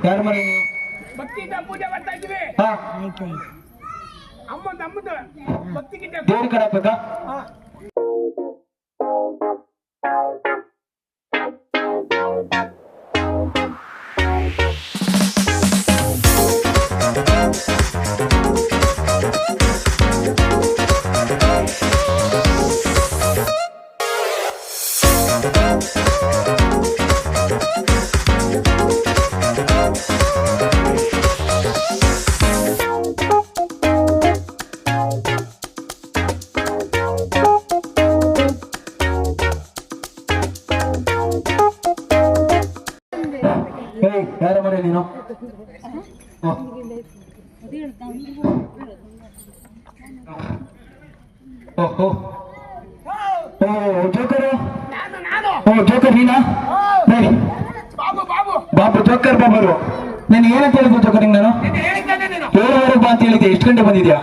ಯಾರ ಮನೆ ನೀವು? ಭಕ್ತಿಯಿಂದ ಪೂಜೆ ಮಾಡ್ತಾ ಇದ್ದೀವಿ. ಹಾ ಅಮ್ಮಂದು ಭಕ್ತಿಗಿಂತ ದೇವ್ರ ಕಡೆ ಹಾಕ್ಬೇಕಾ? ಯಾರ ಮನೆ ನೀನು? ಜೋಕರು ಜೋಕರ್ ನೀನಾ? ಬಾಬು ಜೋಕರ್ ಬಾಬರು. ನಾನು ಏನಂತ ಹೇಳಿದ್ದೆ ಜೋಕರ್ ನಿಂಗೆ? ನಾನು 7:30 ಬಾ ಅಂತ ಹೇಳಿದ್ದೆ. ಎಷ್ಟು ಗಂಟೆ ಬಂದಿದ್ಯಾ?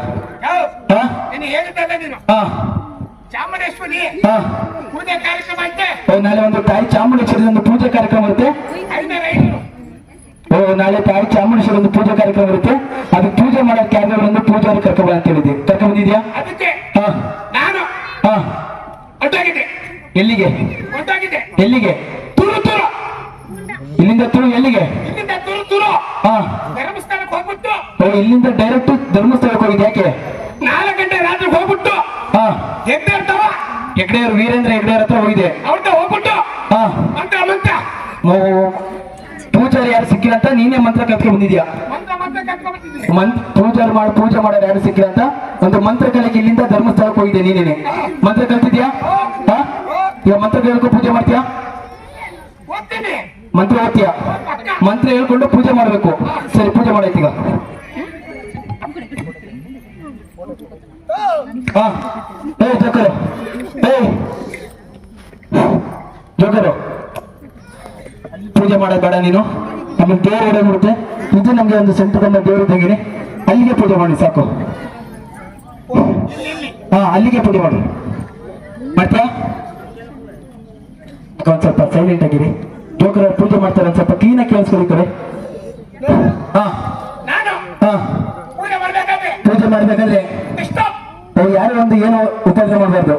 ಚಾಮುಂಡೇಶ್ವರಿ ಹಾ ಪೂಜೆ ಕಾರ್ಯಕ್ರಮ ಐತೆ. ನಾಳೆ ಒಂದು ತಾಯಿ ಚಾಮುಂಡೇಶ್ವರಿ ಒಂದು ಪೂಜೆ ಕಾರ್ಯಕ್ರಮ ಇರುತ್ತೆ. ನಾಳೆ ತಾಯಿ ಚಾಮುಂಡೇಶ್ವರಿ ಒಂದು ಪೂಜೆ ಕಾರ್ಯಕ್ರಮ ಇರುತ್ತೆ. ಅದು ಪೂಜೆ ಮಾಡಕ್ಕೆ ಯಾರು ಒಂದು ಪೂಜಾರಿ ಕರ್ಕೊಂಬ ಅಂತ ಹೇಳಿದ್ದೆ. ಕರ್ಕೊಂಡ್ ಬಂದಿದ್ಯಾ? ಅದಕ್ಕೆ ಹಾ ನಾನು ಹಾ ಹೊರಟೋಗಿದ್ದೆ. ಎಲ್ಲಿಗೆ? ಹೊರಟೋಗಿದ್ದೆ. ಎಲ್ಲಿಗೆ? ತುರು ತುರು. ಇಲ್ಲಿಂದ ತುರು ಎಲ್ಲಿಗೆ? ಇಲ್ಲಿಂದ ತುರು ತುರು ಹಾ ಧರ್ಮಸ್ಥಳಕ್ಕೆ ಹೋಗ್ಬಿಟ್ಟು ಇಲ್ಲಿಂದ ಡೈರೆಕ್ಟ್ ಧರ್ಮಸ್ಥಳಕ್ಕೆ ಹೋಗಿದ್ದೆ. ಯಾಕೆ? 4 ಗಂಟೆ ರಾತ್ರಿ ಹೋಗ್ಬಿಟ್ಟು ಹಾ ಹೆಗ್ಡೆ ಇರ್ತಾವ ಹೆಗ್ಡೆಯವರು ವೀರೇಂದ್ರ ಹೆಗ್ಡೆಯವ್ರ ಹತ್ರ ಹೋಗಿದೆ. ಅವ್ರನ್ನ ಹೋಗ್ಬಿಟ್ಟು ಹಾ ಮಂತ್ರ ಮಂತ್ರ ಪೂಜಾರಿ ಯಾರು ಸಿಕ್ಕಿಲ್ಲ ಅಂತ ನೀನೇ ಮಂತ್ರ ಕಲ್ತ್ಕೊಂಡ್ ಬಂದಿದ್ಯಾ? ಮಂತ್ರ ಮಂತ್ರ ಕರ್ಕೊಂಡ್ಬರ್ತಿದ್ದೀನಿ. ಪೂಜೆ ಮಾಡೋರು ಯಾರು ಸಿಕ್ಕಿಲ್ಲ ಅಂತ ಒಂದು ಮಂತ್ರ ಕಲಿಕೆ ಇಲ್ಲಿಂದ ಧರ್ಮಸ್ಥಳಕ್ಕೆ ಹೋಗಿದೆ. ನೀನೇನೆ ಮಂತ್ರ ಕಲ್ತಿದ್ಯಾ? ಹಾ ಈಗ ಮಂತ್ರ ಕೇಳ್ಕೊ ಪೂಜೆ ಮಾಡ್ತೀಯಾ? ಓದ್ತೀನಿ. ಮಂತ್ರ ಓದ್ತೀಯಾ? ಮಂತ್ರ ಹೇಳ್ಕೊಂಡು ಪೂಜೆ ಮಾಡ್ಬೇಕು. ಸರಿ ಪೂಜೆ ಮಾಡೈತೀಗ. ಹಾ ಜೋಕರು ಜೋಕರು ಪೂಜೆ ಮಾಡೋದು ಬೇಡ ನೀನು. ನಮಗೆ ದೇವ್ರ ಹೊಡೋಗ್ಬಿಡುತ್ತೆ. ಇದು ನಮ್ಗೆ ಒಂದು ಸೆಂಟರ್ ದೇವ್ರ ಇದ್ದಂಗೆ. ಅಲ್ಲಿಗೆ ಪೂಜೆ ಮಾಡಿ ಸಾಕು. ಹಾ ಅಲ್ಲಿಗೆ ಪೂಜೆ ಮಾಡಿ ಮಾಡ್ತೀಯಾ? ಒಂದ್ ಸ್ವಲ್ಪ ಸೈಲೆಂಟ್ ಆಗಿರಿ. ಜೋಕರ ಪೂಜೆ ಮಾಡ್ತಾರೆ. ಒಂದ್ ಸ್ವಲ್ಪ ಕ್ಲೀನ್ ಆಗಿ ಕೇಳಿಸ್ಕೊಳ್ಳಿ ಕಡೆ. ಹಾ ಹಾ ಪೂಜೆ ಮಾಡ್ಬೇಕಾದ್ರೆ ಯಾರು ಒಂದು ಏನೋ ಉಪದ್ರ ಮಾಡಬಾರ್ದು.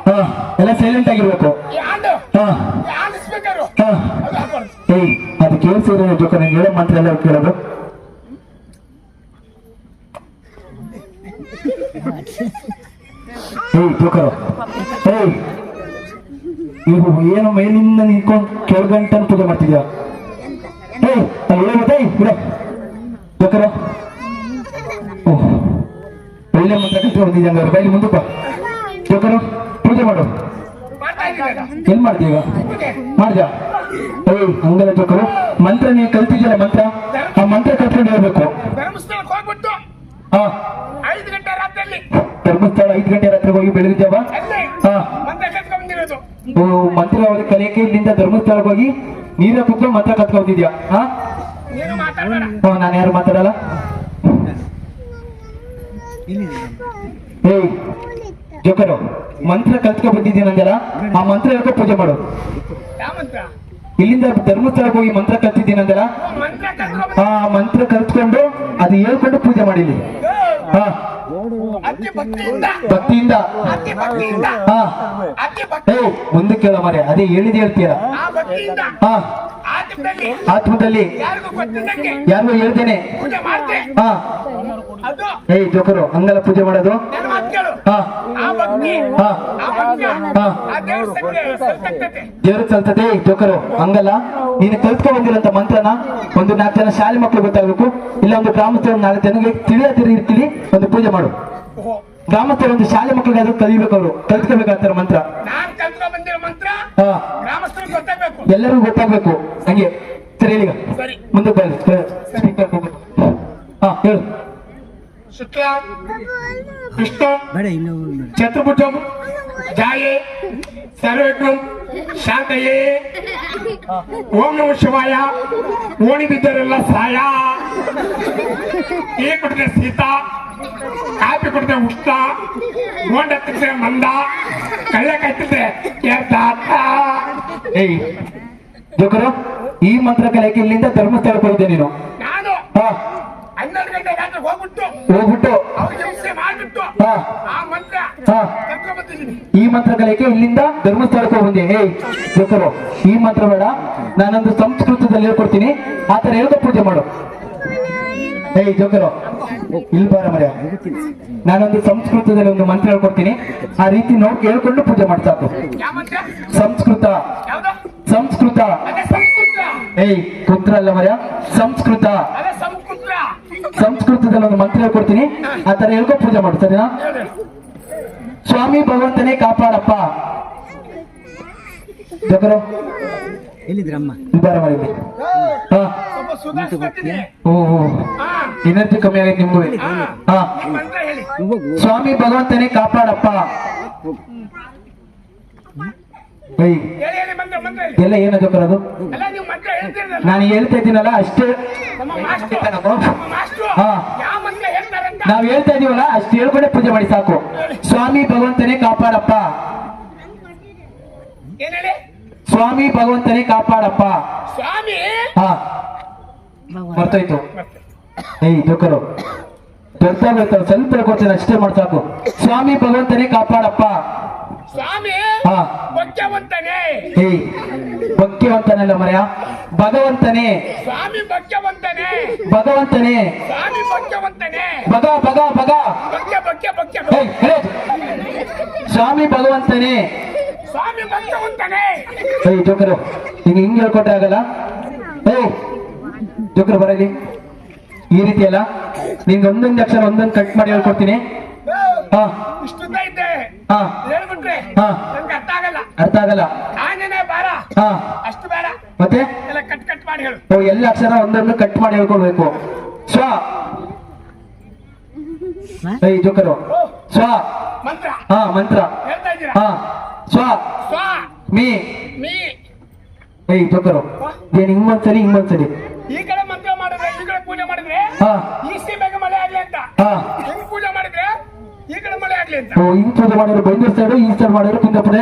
ಹಾ ಎಲ್ಲ ಸೈಲೆಂಟ್ ಆಗಿರ್ಬೇಕು. ಹಾ ಹಾ ಅದು ಕೇಳಿಸಿದ್ರೆ ಜೋಕರ್ ನಿಂಗೆ ಹೇಳೋ ಮಂತ್ರ ಎಲ್ಲ ಕೇಳೋದು. ಜೋಕರು ನೀವು ಏನು ಮೇಲಿಂದ ನಿಂತ್ಕೊಂಡು ಕೆಳಗಂಟನ್ನು ಪೂಜೆ ಮಾಡ್ತಿದ್ಯಾ? ಜೋಕರ ಒಳ್ಳೆ ಮಂತ್ರ ಕಲ್ತ್ಕೊಂಡು ಬಂದಿದ್ದಂಗ ಬೈಲಿ ಮುಂದಕ್ಕ. ಜೋಕರು ಪೂಜೆ ಮಾಡು. ಎಲ್ಲಿ ಮಾಡ್ತೀಗ? ಮಾಡ್ದ ಹಂಗಲ್ಲ ಜೋಕರು. ಮಂತ್ರ ನೀವು ಕಲ್ತಿದ್ಯಲ್ಲ ಮಂತ್ರ, ಆ ಮಂತ್ರ ಕಲ್ತ್ಕೊಂಡು ಹೇಳ್ಬೇಕು. ಧರ್ಮಸ್ಥಳಕ್ಕೆ ಹೋಗ್ಬಿಟ್ಟು ಹಾ 5 ಗಂಟೆ ರಾತ್ರಿ ಧರ್ಮಸ್ಥಳ 5 ಗಂಟೆ ರಾತ್ರಿ ಹೋಗಿ ಬೆಳಗಿದ್ಯಾವ? ಹಾ ಮಂತ್ರ ಕಲ್ತ್ಕೊಂಡ್ಬಂದಿರೋದು. ಮಂತ್ರ ಅವ್ರ ಕಲಿಯಕ್ಕೆ ಇಲ್ಲಿಂದ ಧರ್ಮಸ್ಥಳಕ್ಕೆ ಹೋಗಿ ನೀರ ಕುತ್ಕೊಂಡು ಮಂತ್ರ ಕಲ್ತ್ಕೊಂಡಿದ್ಯಾ? ಹಾ ನಾನು ಯಾರು ಮಾತಾಡಲ್ಲ. ಜೋಕರು ಮಂತ್ರ ಕಲ್ತ್ಕೊಂಡ್ ಬಂದಿದ್ದೀನಂದಲ್ಲ, ಆ ಮಂತ್ರ ಹೇಳ್ಕೊ ಪೂಜೆ ಮಾಡು. ಇಲ್ಲಿಂದ ಧರ್ಮಸ್ಥಳಕ್ಕೆ ಹೋಗಿ ಮಂತ್ರ ಕಲ್ತಿದ್ದೀನಂದಲ್ಲ, ಆ ಮಂತ್ರ ಕಲ್ತ್ಕೊಂಡು ಅದು ಹೇಳ್ಕೊಂಡು ಪೂಜೆ ಮಾಡಿಲಿ. ಹಾ ಭಕ್ತಿಯಿಂದ. ಹಾ ಮುಂದೆ ಕೇಳ ಮಾರೆ, ಅದೇ ಹೇಳಿದ ಹೇಳ್ತೀರ. ಹಾ ಆತ್ಮದಲ್ಲಿ ಯಾರಿಗೂ ಹೇಳ್ತೇನೆ. ಹಾ ಜೋಕರು ಹಂಗಲ್ಲ ಪೂಜೆ ಮಾಡೋದು. ಹಾ ದೇವ್ರ ಕಲ್ತದೆ ಜೋಕರು ಹಂಗಲ್ಲ. ನೀನು ಕಲ್ತ್ಕೊಂಡ್ ಬಂದಿರಂತ ಮಂತ್ರನ ಒಂದು 4 ಜನ ಶಾಲೆ ಮಕ್ಕಳು ಗೊತ್ತಾಗಬೇಕು. ಇಲ್ಲ ಒಂದು ಗ್ರಾಮಸ್ಥರ 4 ಜನಕ್ಕೆ ತಿಳಿಯತಿರಿ ಇರ್ತೀವಿ ಒಂದು ಪೂಜೆ ಮಾಡು. ಗ್ರಾಮಸ್ಥರ ಒಂದು ಶಾಲೆ ಮಕ್ಕಳಿಗೆ ಅದು ಕಲಿಬೇಕು. ಅವರು ಕಲ್ತ್ಕೋಬೇಕಾಗ್ತಾರೆ ಮಂತ್ರ. ಎಲ್ಲರಿಗೂ ಗೊತ್ತಾಗ್ಬೇಕು. ಹಂಗೆ ಸರಿ ಈಗ ಮುಂದೆ ಬನ್ನಿ. ಹಾ ಹೇಳು. ಶುಕ್ಲ ಕೃಷ್ಣ ಚತುರ್ಭುಜಂ ಜಾಯೇ ಸರ್ವಜ್ಞಂ ಶಾಂತಯೇ ಓಂ ನಮಃ ಶಿವಾಯ. ಓಣಿ ಬಿದ್ದರೆಲ್ಲ ಸಾಯ. ಟೀ ಕುಡಿದ್ರೆ ಸೀತಾ, ಕಾಫಿ ಕುಡಿದ್ರೆ ಉಷ್ಣ, ಓಂಡ ತಿಂದ್ರೆ ಮಂದ, ಕಳ್ಳೆ ಕಟ್ಟಿದ್ರೆ ಜೋಕರು ಈ ಮಂತ್ರ ಕಲಿಯಕ್ಕೆ ಇಲ್ಲಿಂದ ಧರ್ಮಸ್ಥಳಕ್ಕೆ ಹೋಗಿದ್ದೆ ನೀನು ನಾನು ಹಾ 12 ಗಂಟೆ ರಾತ್ರಿ ಹೋಗ್ಬಿಟ್ಟು ಹೋಗ್ಬಿಟ್ಟು ಅವ್ರಿಗೆ ಹಿಂಸೆ ಮಾಡ್ಬಿಟ್ಟು ಹಾ ಆ ಮಂತ್ರ ಹಾ ಕರ್ಕೊಂಡ್ ಬಂದಿದ್ದೀನಿ. ಈ ಮಂತ್ರ ಕಲಿಯಕ್ಕೆ ಇಲ್ಲಿಂದ ಧರ್ಮಸ್ಥಳಕ್ಕೆ ಹೋಗಿ ಏಯ್ ಜೋಕರು ಈ ಮಂತ್ರ ಬೇಡ, ನಾನೊಂದು ಸಂಸ್ಕೃತದಲ್ಲಿ ಹೇಳ್ಕೊಡ್ತೀನಿ, ಆತರ ಹೇಳ್ಕೊ ಪೂಜೆ ಮಾಡು. ಏಯ್ ಜೋಕರು ಇಲ್ಲಿ ಬಾರ ಮರ್ಯ, ನಾನೊಂದು ಸಂಸ್ಕೃತದಲ್ಲಿ ಒಂದು ಮಂತ್ರ ಹೇಳ್ಕೊಡ್ತೀನಿ, ಆ ರೀತಿ ನೋಡಿ ಕೇಳ್ಕೊಂಡು ಪೂಜೆ ಮಾಡಿ ಸಾಕು. ಯಾವ ಮಂತ್ರ? ಸಂಸ್ಕೃತ ಯಾವ್ದು? ಸಂಸ್ಕೃತ. ಅದೇ ಸಂಸ್ಕೃತ. ಏಯ್ ಪುತ್ರ ಅಲ್ಲ ಮರ್ಯ, ಸಂಸ್ಕೃತ. ಅದೇ ಸಂಸ್ಕೃತ. ಸಂಸ್ಕೃತದಲ್ಲಿ ಒಂದು ಮಂತ್ರ ಹೇಳ್ಕೊಡ್ತೀನಿ, ಆತರ ಹೇಳ್ಕೊ ಪೂಜೆ ಮಾಡು, ಸರಿನಾ? ಹೇಳಿ. ಸ್ವಾಮಿ ಭಗವಂತನೇ ಕಾಪಾಡಪ್ಪ. ಜೋಕರು ಎಲ್ಲಿದ್ರಮ್ಮ? ಬಾರ ಮರಿ. ಹಾ ಸ್ವಲ್ಪ ಸುಧಾರಿಸ್ಕೊತೀನಿ. ಓ ಹಾ ಎನರ್ಜಿ ಕಮ್ಮಿ ಆಗೈತೆ ನಿಮ್ಗೂ. ಹಾ ಈ ಮಂತ್ರ ಹೇಳಿ. ಸ್ವಾಮಿ ಭಗವಂತನೇ ಕಾಪಾಡಪ್ಪ. ಏಯ್ ಹೇಳಿ ಹೇಳಿ ಮಂತ್ರ ಮಂತ್ರ ಹೇಳಿ. ಎಲ್ಲ ಏನ ಜೋಕರ್ ಅದು? ಅಲ್ಲ ನೀವು ಮಂತ್ರ ಹೇಳ್ತಿರಲ್ಲ. ನಾನು ಹೇಳ್ತಾ ಇದ್ದೀನಲ್ಲ ಅಷ್ಟೇ. ನಮ್ಮ ಮಾಸ್ಟ್ರು ಹಾ ಯಾವ ಮಂತ್ರ ಹೇಳ್ತಾರಂತ ನಾವ್ ಹೇಳ್ತಾ ಇದೀವಲ್ಲ ಅಷ್ಟು ಹೇಳ್ಕೊಂಡೆ ಪೂಜೆ ಮಾಡಿ ಸಾಕು. ಸ್ವಾಮಿ ಭಗವಂತನೇ ಕಾಪಾಡಪ್ಪ. ಏನ್ ಹೇಳಿ? ಸ್ವಾಮಿ ಭಗವಂತನೇ ಕಾಪಾಡಪ್ಪ. ಸ್ವಾಮಿ ಹಾ ಬರ್ತಾಯ್ತು. ಏಯ್ ಜೋಕರು ಬರ್ತಾವ್ ಸ್ವಲ್ಪ ಹೇಳ್ಕೊಡ್ತೇನೆ, ಅಷ್ಟೇ ಮಾಡಿ ಸಾಕು. ಸ್ವಾಮಿ ಭಗವಂತನೇ ಕಾಪಾಡಪ್ಪ. ಸ್ವಾಮಿ ಹಾ ಭಕ್ತವಂತನೇ. ಏಯ್ ಭಕ್ತಿವಂತನಲ್ಲ ಮರ್ಯ, ಭಗವಂತನೇ. ಸ್ವಾಮಿ ಭಕ್ತವಂತನೇ. ಭಗವಂತನೇ. ಸ್ವಾಮಿ ಭಕ್ತವಂತನೇ. ಭಗ ಭಗ ಭಗ. ಭಕ್ತ ಭಕ್ತ ಭಕ್ತ ಏಯ್ ಹೇಳಿ. ಸ್ವಾಮಿ ಭಗವಂತನೇ. ಸ್ವಾಮಿ ಭಕ್ತವಂತನೇ. ಏಯ್ ಜೋಕರು ಹಿಂಗೆ ಹಿಂಗೆ ಹೇಳ್ಕೊಟ್ರೆ ಆಗಲ್ಲ. ಏಯ್ ಜೋಕರು ಬರಲಿ, ಈ ರೀತಿ ಅಲ್ಲ, ನಿಂಗೆ ಒಂದೊಂದು ಅಕ್ಷರ ಒಂದೊಂದು ಕಟ್ ಮಾಡಿ ಹೇಳ್ಕೊಡ್ತೀನಿ. ಹಾ ಇಷ್ಟುದ್ದ ಇದ್ದೆ ಹಾ ಹೇಳ್ಬಿಟ್ರೆ ಹಾ. ನಂಗೆ ಅರ್ಥ ಆಗಲ್ಲ. ಅರ್ಥ ಆಗಲ್ಲ. ಆಂಜನೇಯ ಬಾರ ಹಾ ಅಷ್ಟು ಬೇಡ, ಮತ್ತೆ ಎಲ್ಲ ಕಟ್ ಕಟ್ ಮಾಡಿ ಹೇಳು. ಓ ಎಲ್ಲ ಅಕ್ಷರ ಒಂದೊಂದು ಕಟ್ ಮಾಡಿ ಹೇಳ್ಕೊಡ್ಬೇಕು. ಸ್ವ. ಏಯ್ ಜೋಕರು ಓ ಸ್ವ. ಮಂತ್ರ ಹಾ ಮಂತ್ರ. ಹೇಳ್ತಾ ಇದ್ದೀರಾ? ಹಾ ಸ್ವ ಸ್ವ ಮೀ. ಮೀ. ಏಯ್ ಜೋಕರು ಏನ್ ಹಿಂಗೊಂದ್ಸರಿ ಹಿಂಗೊಂದ್ಸರಿ. ಈ ಕಡೆ ಮಂತ್ರ ಮಾಡಿದ್ರೆ ಈ ಕಡೆ ಪೂಜೆ ಮಾಡಿದ್ರೆ ಹಾ ಈಸಿ ಬೇಗ ಮಳೆ ಆಗ್ಲಿ ಅಂತ. ಹಾ ಹಿಂಗ್ ಪೂಜೆ ಮಾಡಿದ್ರೆ ಈ ಕಡೆ ಮಳೆ ಆಗ್ಲಿ ಅಂತ. ಓ ಹಿಂಗ್ ಪೂಜೆ ಮಾಡಿದ್ರು ಬೈಂದೂರ್ ಸೈಡು, ಈ ಸೈಡ್ ಮಾಡಿದ್ರು ಕುಂದಪುರ.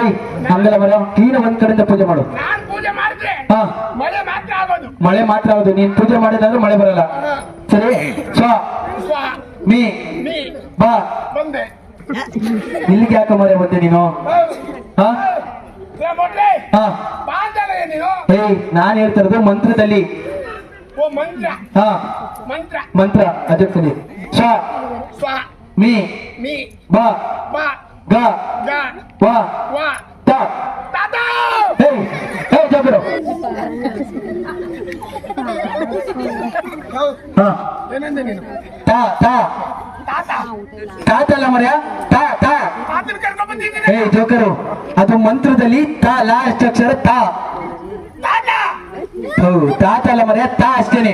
ಹಂಗಲ್ಲ ಮರ ಕ್ಲೀನ್ ಒಂದ್ ಕಡೆಯಿಂದ ಪೂಜೆ ಮಾಡು. ನಾನ್ ಪೂಜೆ ಮಾಡಿದ್ರೆ ಹಾ ಮಳೆ ಮಾತ್ರ ಆಗೋದು. ಮಳೆ ಮಾತ್ರ ಹೌದು, ನೀನ್ ಪೂಜೆ ಮಾಡಿದ್ರೆ ಮಳೆ ಬರಲ್ಲ. ಸರಿ. ಸ್ವ ಸ್ವ ಮೀ ಮೀ ಬಾ. ಬಂದೆ. ಇಲ್ಲಿಗೆ ಯಾಕೆ ಮರೆ ಬಂದೆ ನೀನು? ಹಾ ಮೊಟ್ಲೆ ಹಾ ಬಾ ಅಂತಾನೆ ನೀನು. ಏಯ್ ನಾನ್ ಹೇಳ್ತಿರೋದು ಮಂತ್ರದಲ್ಲಿ. ಓ ಮಂತ್ರ ಹಾ ಮಂತ್ರ ಮಂತ್ರ ಅದಕ್ಕೆ ಸರಿ. ಸ್ವ ಸ್ವ ಮೀ ಮೀ ಬಾ ಬಾ ಗ ಗ ವಾ ವ ತ. ತಾತ. ಏಯ್ ಏಯ್ ಜೋಕರು. ಹಾ ಏನಂದೆ ನೀನು? ತಾ ತಾ ತಾತ ತಾತಲ್ಲ ಮರ್ಯ, ತಾ ತಾ. ತಾತನ ಕರ್ಕೊಂಡ್ ಬಂದಿದ್ದೀನಿ. ಏಯ್ ಜೋಕರು ಅದು ಮಂತ್ರದಲ್ಲಿ ತಾ ಲಾಸ್ಟ್ ಅಕ್ಷರ ತಾ. ತಾತ ಹೌದು ತಾತಲ್ಲ ಮರ್ಯ, ತಾ ಅಷ್ಟೇನೆ.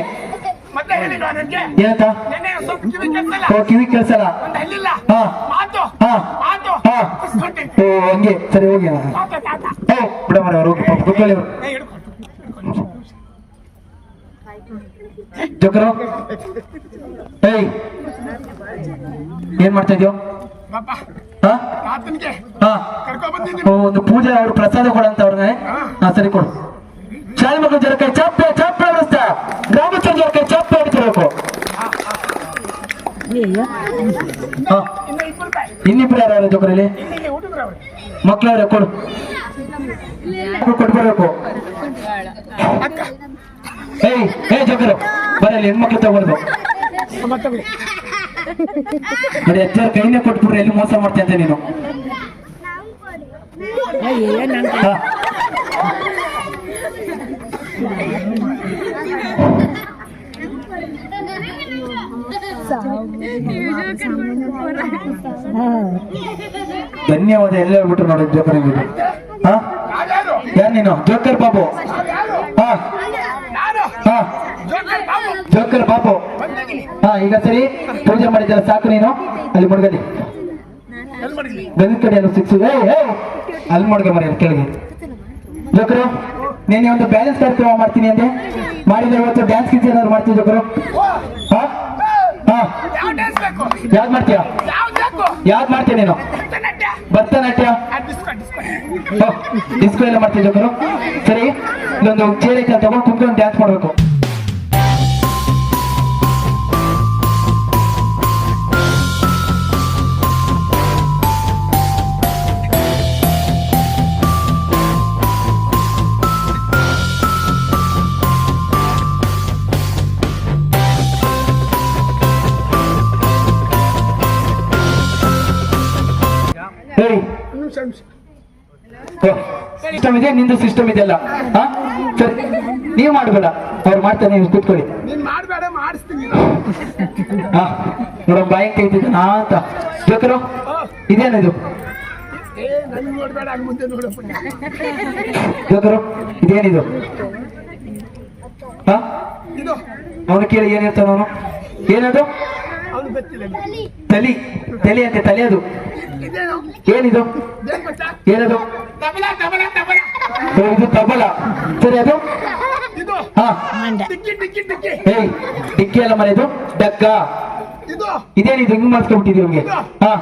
ಮತ್ತೆ ಹೇಳಿಲ್ವಾ ನನಗೆ? ಏನಂತ? ನೆನ್ನೆ ಸ್ವಲ್ಪ ಕಿವಿ ಕೆಲ್ಸಲ್ಲ. ಓ ಕಿವಿ ಕೇಳಿಸಲ್ಲ. ಒಂದು ಹಲ್ಲಿಲ್ಲ. ಹಾ ಮಾತು ಹಾ ಮಾತು ಹಾ ಇಸ್ಕೊಟ್ಟೆ. ಓ ಹಂಗೆ ಸರಿ ಹೋಗಿ. ತಾತ ತಾತ ಏ ಬಿಡ ಮರ ಅವ್ರು ಕುತ್ಕೊಳ್ಳಿ ಅವ್ರು. ಏ, ಹಿಡ್ಕೊ. ಜೋಕರು ಏಯ್ ಏನ್ ಮಾಡ್ತಾ ಇದೀಯೋ? ಪಾಪ ಹಾ ತಾತನ್ಗೆ ಹಾ ಕರ್ಕೊಂಡ್ ಬಂದಿದ್ದೀನಿ. ಓ, ಒಂದು ಪೂಜೆ ಅವ್ರು ಪ್ರಸಾದ ಕೊಡಂತ ಅವ್ರಿಗೆ. ಹಾ ಸರಿ ಕೊಡು. ಶಾಲೆ ಮಕ್ಕಳು ಜರಕ್ಕೆ ಚಪ್ಪೆ ಚಪ್ಪೆ ವ್ಯವಸ್ಥೆ, ಗ್ರಾಮಸ್ಥರ ಜರಕ್ಕೆ ಚಪ್ಪೆ ಹಿಡಿತಿರ್ಬೇಕು. ಹಾ ಇನ್ನು 20 ರೂಪಾಯಿ. ಇನ್ನಿಬ್ರು ಯಾರು ಜೋಕರಲ್ಲಿ? ಇಲ್ಲಿ ಹುಡುಗ್ರು ಅವ್ರು. ಮಕ್ಕಳವ್ರೆ ಕೊಡು, ಕೊಟ್ಬರ್ಬೇಕು. ಅಕ್ಕ ಏಯ್ ಏ ಜೋಕರು ಬರಲಿ, ಹೆಣ್ಮಕ್ಳು ತಗೊಳ್ದು ಮತ್ತೆ ಬಿಡಿ. ನೋಡಿ ಅಜ್ಜಾರ ಕೈನೇ ಕೊಟ್ಬಿಡ್ರಿ, ಎಲ್ಲಿ ಮೋಸ ಮಾಡ್ತಾ ಇದ್ದೆ ನೀನು. ಹಾ. ಧನ್ಯವಾದ ಎಲ್ಲ ಹೇಳ್ಬಿಟ್ರು ನೋಡಿ ಜೋಕರ್. ಹಾ ಯಾರ್ಯಾರು? ಯಾರು ನೀನು? ಜೋಕರ್ ಬಾಬು. ಯಾರು? ಹಾ ನಾನು ಹಾ ಜೋಕರ್ ಬಾಬು ಜೋಕರ್ ಬಾಬು. ಬಂದಿದ್ದೀನಿ. ಹಾ ಈಗ ಸರಿ ಪೂಜೆ ಮಾಡಿದ್ದಲ್ಲ ಸಾಕು, ನೀನು ಅಲ್ಲಿ ಮುಡ್ಗಲಿ ಎಲ್ಲಿ ಮಾಡಿದ್ವಿ? ಗಂಧ ಕಡೆ ಎಲ್ಲ ಸಿಕ್ಸು. ಅಲ್ಲಿ ಮುಡ್ಗ ಮರಿ ಕೆಳಗೆ. ಜೋಕರು ನೀನೆ ಒಂದು ಬ್ಯಾಲೆನ್ಸ್ ಕಾರ್ಯಕ್ರಮ ಮಾಡ್ತೀನಿ ಅಂದೆ, ಮಾಡಿದ್ರೆ ಇವತ್ತು ಡ್ಯಾನ್ಸ್ ಗಿನ್ಸ್ ಏನಾದ್ರು ಮಾಡ್ತೀವಿ ಜೋಕರು? ಓ, ಹಾ ಹಾ ಯಾವ ಡ್ಯಾನ್ಸ್ ಬೇಕು? ಯಾವ್ದು ಮಾಡ್ತೀಯಾ? ಯಾವ ಖೋಖೋ ಯಾವ್ದು ಮಾಡ್ತೀನಿ ನೀನು Bharatanatyam Bharatanatyam disco disco disco ಎಲ್ಲ ಮಾಡ್ತೀನಿ ಜೋಕರು ಸರಿ ಇಲ್ಲೊಂದು ಚೇರ್ ಐತೆ ತಗೊಂಡು ಕುತ್ಕೊಂಡು ಡ್ಯಾನ್ಸ್ ಮಾಡ್ಬೇಕು ಹೇಳಿ ನಿಮಿಷ ನಿಮಿಷ ಸಿಸ್ಟಮ್ ಇದೆ ನಿಂದು ಸಿಸ್ಟಮ್ ಇದೆಲ್ಲ ಹಾ ಸರಿ ನೀವು ಮಾಡಬೇಡ ಅವ್ರು ಮಾಡ್ತಾರೆ ನೀವು ಕೂತ್ಕೊಳ್ಳಿ ನೀನ್ ಮಾಡ್ಬೇಡ ಮಾಡಿಸ್ತೀನಿ ಹಾ ನೋಡೋ ಬಾಯಿ ಕೈತಿದ್ದ ನಾ ಅಂತ ಜೋಕರು ಇದೇನಿದು ಏ ನನ್ ನೋಡ್ಬೇಡ ಹಂಗ್ ಮುಂದೆ ನೋಡಪ್ಪ ಜೋಕರು ಇದೇನಿದು ಹಾ ಇದು ಅವನು ಕೇಳಿ ಏನ್ ಹೇಳ್ತಾನ ಅವನು ಏನದು ಅವ್ನು ಗೊತ್ತಿಲ್ಲ ತಲಿ ತಲಿ ಅಂತೆ ತಲೆ ಅದು ಇದೇನು ಏನಿದು ಏನ್ ಗೊತ್ತಾ ಏನದು ತಬಲ ತಬಲ ತಬಲ ಓ, ಇದು ತಬಲ ಸರಿ ಅದು ಇದು ಹಾ ಟಿಕ್ಕಿ ಟಿಕ್ಕಿ ಟಿಕ್ಕಿ ಏಯ್ ಡಿಕ್ಕಿ ಎಲ್ಲ ಮರೆದು ಡಗ್ಗ ಇದು ಇದೇನಿದು ಹಿಂಗ್ ಮಾಡ್ಸ್ಕೊಂಡ್ಬಿಟ್ಟಿದ್ವಿ ಇವ್ಗೆ ಹಾ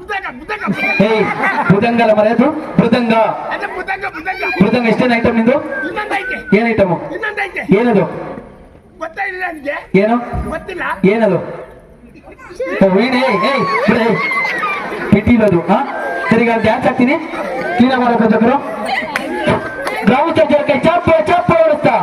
ಬುದಂಗ ಬುದಂಗ ಏಯ್ ಮೃದಂಗ ಅಲ್ಲ ಮರೆಯೋದು ಮೃದಂಗ ಅದೇ ಬುದಂಗ ಬುದಂಗ ಮೃದಂಗ ಎಷ್ಟೇನು ಐಟಮ್ ನಿಂದು ಇನ್ನೊಂದೈತೆ ಏನ್ ಐಟಮು ಇನ್ನೊಂದೈತೆ ಏನದು ಗೊತ್ತಾ ಇಲ್ಲ ನನಗೆ ಏನು ಗೊತ್ತಿಲ್ಲ ಏನದು ಓ, ವೀಣೆ ಏಯ್ ಬಿಡು, ಏಯ್ ಬಿಟ್ಟಿರೋದು ಹಾ ಸರಿ ಈಗ ಡ್ಯಾನ್ಸ್ ಹಾಕ್ತೀನಿ ಕ್ಲೀನಾಗಿ ಮಾಡಬೇಕು ಜೋಕರು ಗ್ರೌಂಡ್ ಕೈ ಚಾಪ ಚಾಪ ಓಡಿಸ್ತಾ